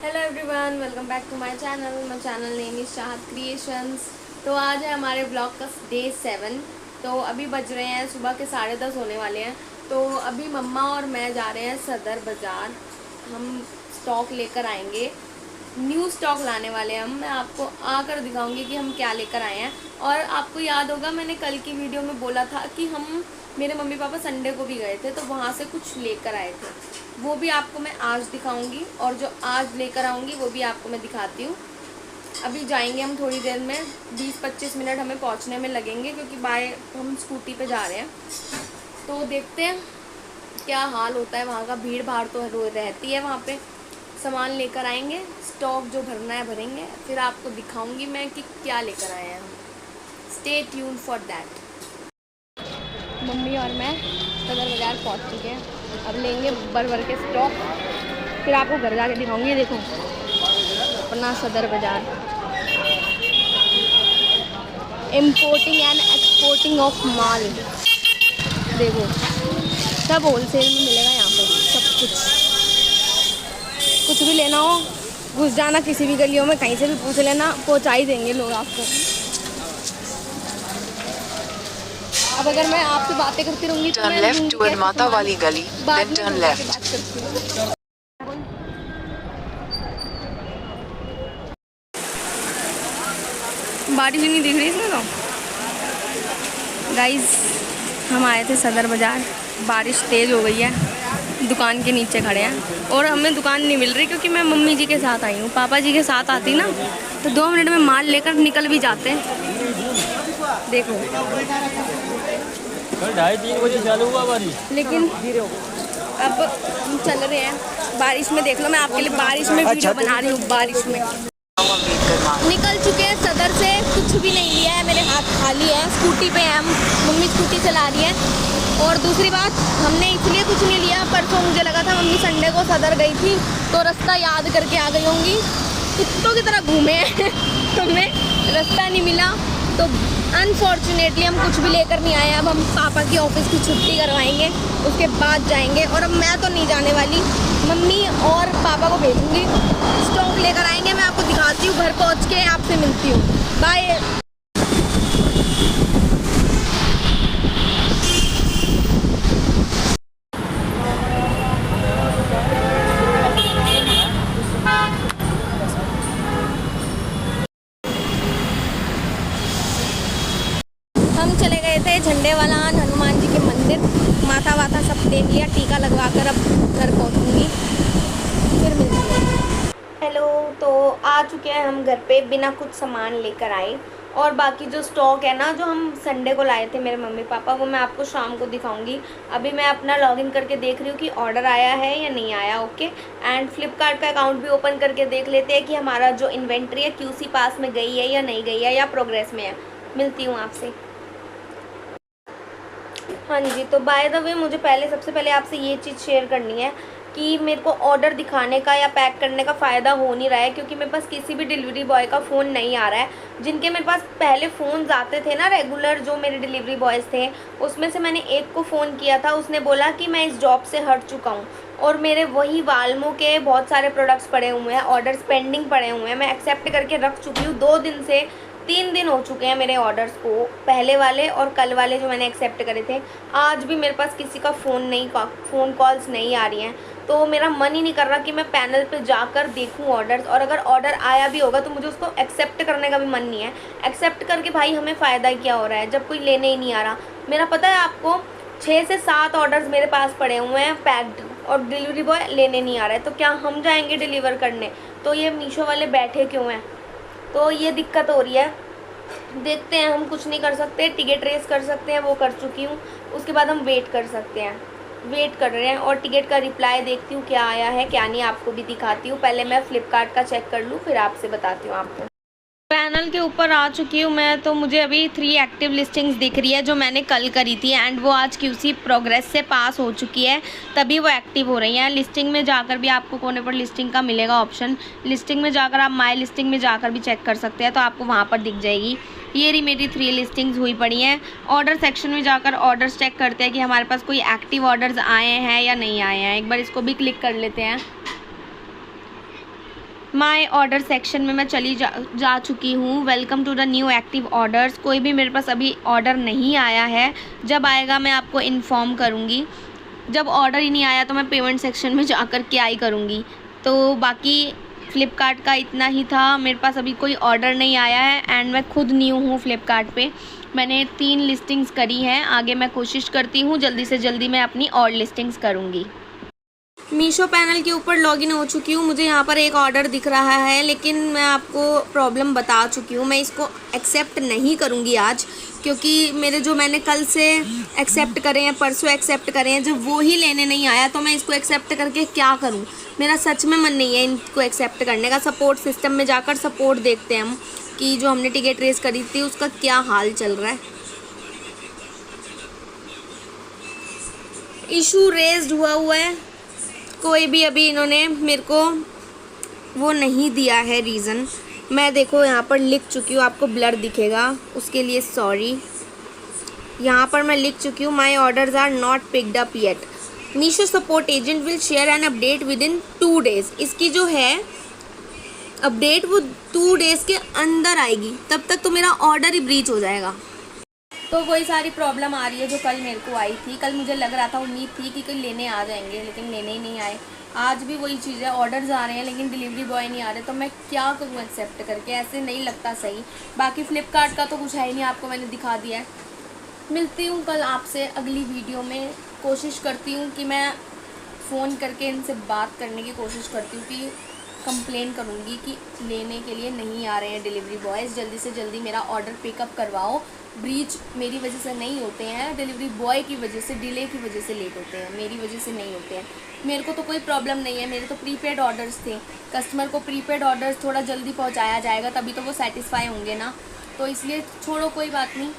Hello everyone, welcome back to my channel. My channel name is Chahat Creations. तो आज है हमारे ब्लॉग का डे 7। तो अभी बज रहे हैं सुबह के 10:30 होने वाले हैं। तो अभी मम्मा और मैं जा रहे हैं सदर बाज़ार। हम स्टॉक लेकर आएंगे, न्यू स्टॉक लाने वाले हैं हम। मैं आपको आकर दिखाऊंगी कि हम क्या लेकर आए हैं। और आपको याद होगा मैंने कल की वीडियो में बोला था कि हम मेरे मम्मी पापा संडे को भी गए थे, तो वहाँ से कुछ लेकर आए थे। वो भी आपको मैं आज दिखाऊंगी, और जो आज लेकर आऊँगी वो भी आपको मैं दिखाती हूँ। अभी जाएंगे हम थोड़ी देर में, 20-25 मिनट हमें पहुँचने में लगेंगे, क्योंकि बाय हम स्कूटी पे जा रहे हैं। तो देखते हैं क्या हाल होता है वहाँ का। भीड़ भाड़ तो रहती है वहाँ पे। सामान लेकर आएंगे, स्टॉक जो भरना है भरेंगे, फिर आपको दिखाऊंगी मैं कि क्या लेकर आए हैं हम। Stay tune for that. Mummy और मैं सदर बाज़ार पहुंच चुके हैं। अब लेंगे भर के स्टॉक, फिर आपको घर जाके दिखाऊंगी। देखो अपना सदर बाज़ार, इम्पोर्टिंग एंड एक्सपोर्टिंग ऑफ माल। देखो सब होलसेल में मिलेगा यहाँ पे, सब कुछ। कुछ भी लेना हो घुस जाना किसी भी गलियों में, कहीं से भी पूछ लेना, पहुँचा ही देंगे लोग आपको। अब अगर मैं आपसे बातें करती रहूँगी तो मैं लेफ्ट टू माता वाली गली, बाद then में turn बात left। करती हूँ। बारिश नहीं दिख रही इसमें तो। गाइस हम आए थे सदर बाज़ार, बारिश तेज़ हो गई है, दुकान के नीचे खड़े हैं और हमें दुकान नहीं मिल रही, क्योंकि मैं मम्मी जी के साथ आई हूँ। पापा जी के साथ आती ना तो 2 मिनट में माल लेकर निकल भी जाते हैं। देखो 2:30-3 बजे चालू हुआ बारिश, लेकिन अब हम चल रहे हैं बारिश में। देख लो मैं आपके लिए बारिश में वीडियो बना रही हूँ। बारिश में निकल चुके हैं सदर से, कुछ भी नहीं लिया है, मेरे हाथ खाली है। स्कूटी पे हैं हम, मम्मी स्कूटी चला रही है। और दूसरी बात, हमने इसलिए कुछ नहीं लिया, परसों मुझे लगा था मम्मी संडे को सदर गई थी तो रास्ता याद करके आ गई होंगी। कुत्तों की तरह घूमे हैं हमें रास्ता नहीं मिला, तो अनफॉर्चुनेटली हम कुछ भी लेकर नहीं आए। अब हम पापा की ऑफिस की छुट्टी करवाएंगे, उसके बाद जाएंगे। और अब मैं तो नहीं जाने वाली, मम्मी और पापा को भेजूंगी, स्टॉक लेकर आएंगे। मैं आपको दिखाती हूँ, घर पहुँच के आपसे मिलती हूँ। बाय। हम चले गए थे झंडे वाला हनुमान जी के मंदिर, माथा वाथा सब देख लिया, टीका लगवा कर अब घर पहुंचूंगी, फिर मिलती हूँ। हेलो, तो आ चुके हैं हम घर पे, बिना कुछ सामान लेकर आए। और बाकी जो स्टॉक है ना, जो हम संडे को लाए थे मेरे मम्मी पापा, वो मैं आपको शाम को दिखाऊंगी। अभी मैं अपना लॉगिन करके देख रही हूँ कि ऑर्डर आया है या नहीं आया। ओके, एंड फ्लिपकार्ट का अकाउंट भी ओपन करके देख लेते हैं कि हमारा जो इन्वेंट्री है QC पास में गई है या नहीं गई है, या प्रोग्रेस में है। मिलती हूँ आपसे। हाँ जी, तो बाय द वे मुझे सबसे पहले आपसे ये चीज़ शेयर करनी है कि मेरे को ऑर्डर दिखाने का या पैक करने का फ़ायदा हो नहीं रहा है, क्योंकि मेरे पास किसी भी डिलीवरी बॉय का फ़ोन नहीं आ रहा है। जिनके मेरे पास पहले फ़ोन आते थे ना रेगुलर, जो मेरे डिलीवरी बॉयज़ थे, उसमें से मैंने एक को फ़ोन किया था, उसने बोला कि मैं इस जॉब से हट चुका हूँ और मेरे वही वाल्मो के बहुत सारे प्रोडक्ट्स पड़े हुए हैं, ऑर्डर्स पेंडिंग पड़े हुए हैं। मैं एक्सेप्ट करके रख चुकी हूँ 2 दिन से। 3 दिन हो चुके हैं मेरे ऑर्डर्स को, पहले वाले और कल वाले जो मैंने एक्सेप्ट करे थे। आज भी मेरे पास किसी का फ़ोन कॉल्स नहीं आ रही हैं, तो मेरा मन ही नहीं कर रहा कि मैं पैनल पे जाकर देखूं ऑर्डर्स। और अगर ऑर्डर आया भी होगा तो मुझे उसको एक्सेप्ट करने का भी मन नहीं है। एक्सेप्ट करके भाई हमें फ़ायदा ही क्या हो रहा है, जब कोई लेने ही नहीं आ रहा। मेरा पता है आपको, 6 से 7 ऑर्डर्स मेरे पास पड़े हुए हैं पैक्ड, और डिलीवरी बॉय लेने नहीं आ रहा है। तो क्या हम जाएंगे डिलीवर करने? तो ये मीशो वाले बैठे क्यों हैं? तो ये दिक्कत हो रही है। देखते हैं, हम कुछ नहीं कर सकते। टिकट रेस कर सकते हैं, वो कर चुकी हूँ। उसके बाद हम वेट कर सकते हैं, वेट कर रहे हैं। और टिकट का रिप्लाई देखती हूँ क्या आया है क्या नहीं, आपको भी दिखाती हूँ। पहले मैं फ्लिपकार्ट का चेक कर लूँ, फिर आपसे बताती हूँ आपको। पैनल के ऊपर आ चुकी हूँ मैं, तो मुझे अभी 3 एक्टिव लिस्टिंग्स दिख रही है जो मैंने कल करी थी, एंड वो आज QC प्रोग्रेस से पास हो चुकी है, तभी वो एक्टिव हो रही हैं। लिस्टिंग में जाकर भी आपको कोने पर लिस्टिंग का मिलेगा ऑप्शन। लिस्टिंग में जाकर आप माई लिस्टिंग में जाकर भी चेक कर सकते हैं, तो आपको वहाँ पर दिख जाएगी। ये रही मेरी 3 लिस्टिंग्स हुई पड़ी हैं। ऑर्डर सेक्शन में जाकर ऑर्डर्स चेक करते हैं कि हमारे पास कोई एक्टिव ऑर्डर्स आए हैं या नहीं आए हैं। एक बार इसको भी क्लिक कर लेते हैं। माय ऑर्डर सेक्शन में मैं चली जा चुकी हूँ। Welcome to the new active orders. कोई भी मेरे पास अभी ऑर्डर नहीं आया है, जब आएगा मैं आपको इन्फॉर्म करूँगी। जब ऑर्डर ही नहीं आया तो मैं पेमेंट सेक्शन में जाकर क्या ही करूँगी। तो बाकी फ़्लिपकार्ट का इतना ही था, मेरे पास अभी कोई ऑर्डर नहीं आया है एंड मैं खुद न्यू हूँ फ़्लिपकार्ट पे। मैंने 3 लिस्टिंग्स करी हैं, आगे मैं कोशिश करती हूँ जल्दी से जल्दी मैं अपनी और लिस्टिंग्स करूँगी। मीशो पैनल के ऊपर लॉगिन हो चुकी हूँ। मुझे यहाँ पर एक ऑर्डर दिख रहा है, लेकिन मैं आपको प्रॉब्लम बता चुकी हूँ। मैं इसको एक्सेप्ट नहीं करूँगी आज, क्योंकि मैंने कल से एक्सेप्ट करे हैं, परसों एक्सेप्ट करे हैं, जब वो ही लेने नहीं आया तो मैं इसको एक्सेप्ट करके क्या करूँ। मेरा सच में मन नहीं है इनको एक्सेप्ट करने का। सपोर्ट सिस्टम में जाकर सपोर्ट देखते हैं हम कि जो हमने टिकट रेस करी थी उसका क्या हाल चल रहा है। इशू रेज्ड हुआ है, कोई भी अभी इन्होंने मेरे को वो नहीं दिया है रीज़न। मैं देखो यहाँ पर लिख चुकी हूँ, आपको ब्लर दिखेगा, उसके लिए सॉरी। यहाँ पर मैं लिख चुकी हूँ, my orders are not picked up yet. Meesho support agent will share an update within 2 days. इसकी जो है अपडेट वो 2 डेज़ के अंदर आएगी, तब तक तो मेरा ऑर्डर ही ब्रीच हो जाएगा। तो वही सारी प्रॉब्लम आ रही है जो कल मेरे को आई थी। कल मुझे लग रहा था, उम्मीद थी कि कल लेने आ जाएंगे, लेकिन लेने ही नहीं आए। आज भी वही चीज़ है, ऑर्डर्स आ रहे हैं लेकिन डिलीवरी बॉय नहीं आ रहे, तो मैं क्या करूँ एक्सेप्ट करके, ऐसे नहीं लगता सही। बाकी फ़्लिपकार्ट का तो कुछ है ही नहीं, आपको मैंने दिखा दिया है। मिलती हूँ कल आपसे अगली वीडियो में। कोशिश करती हूँ कि मैं फ़ोन करके इनसे बात करने की कोशिश करती हूँ कि कंप्लेन करूँगी कि लेने के लिए नहीं आ रहे हैं डिलीवरी बॉयज़, जल्दी से जल्दी मेरा ऑर्डर पिकअप करवाओ। ब्रीच मेरी वजह से नहीं होते हैं, डिलीवरी बॉय की वजह से, डिले की वजह से लेट होते हैं, मेरी वजह से नहीं होते हैं। मेरे को तो कोई प्रॉब्लम नहीं है, मेरे तो प्रीपेड ऑर्डर्स थे। कस्टमर को प्रीपेड ऑर्डर्स थोड़ा जल्दी पहुंचाया जाएगा, तभी तो वो सेटिस्फाई होंगे ना। तो इसलिए छोड़ो, कोई बात नहीं।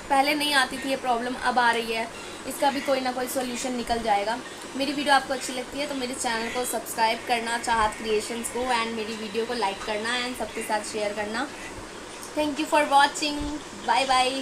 पहले नहीं आती थी ये प्रॉब्लम, अब आ रही है, इसका भी कोई ना कोई सोल्यूशन निकल जाएगा। मेरी वीडियो आपको अच्छी लगती है तो मेरे चैनल को सब्सक्राइब करना, चाहत क्रिएशंस को, एंड मेरी वीडियो को लाइक करना एंड सबके साथ शेयर करना। Thank you for watching, bye bye.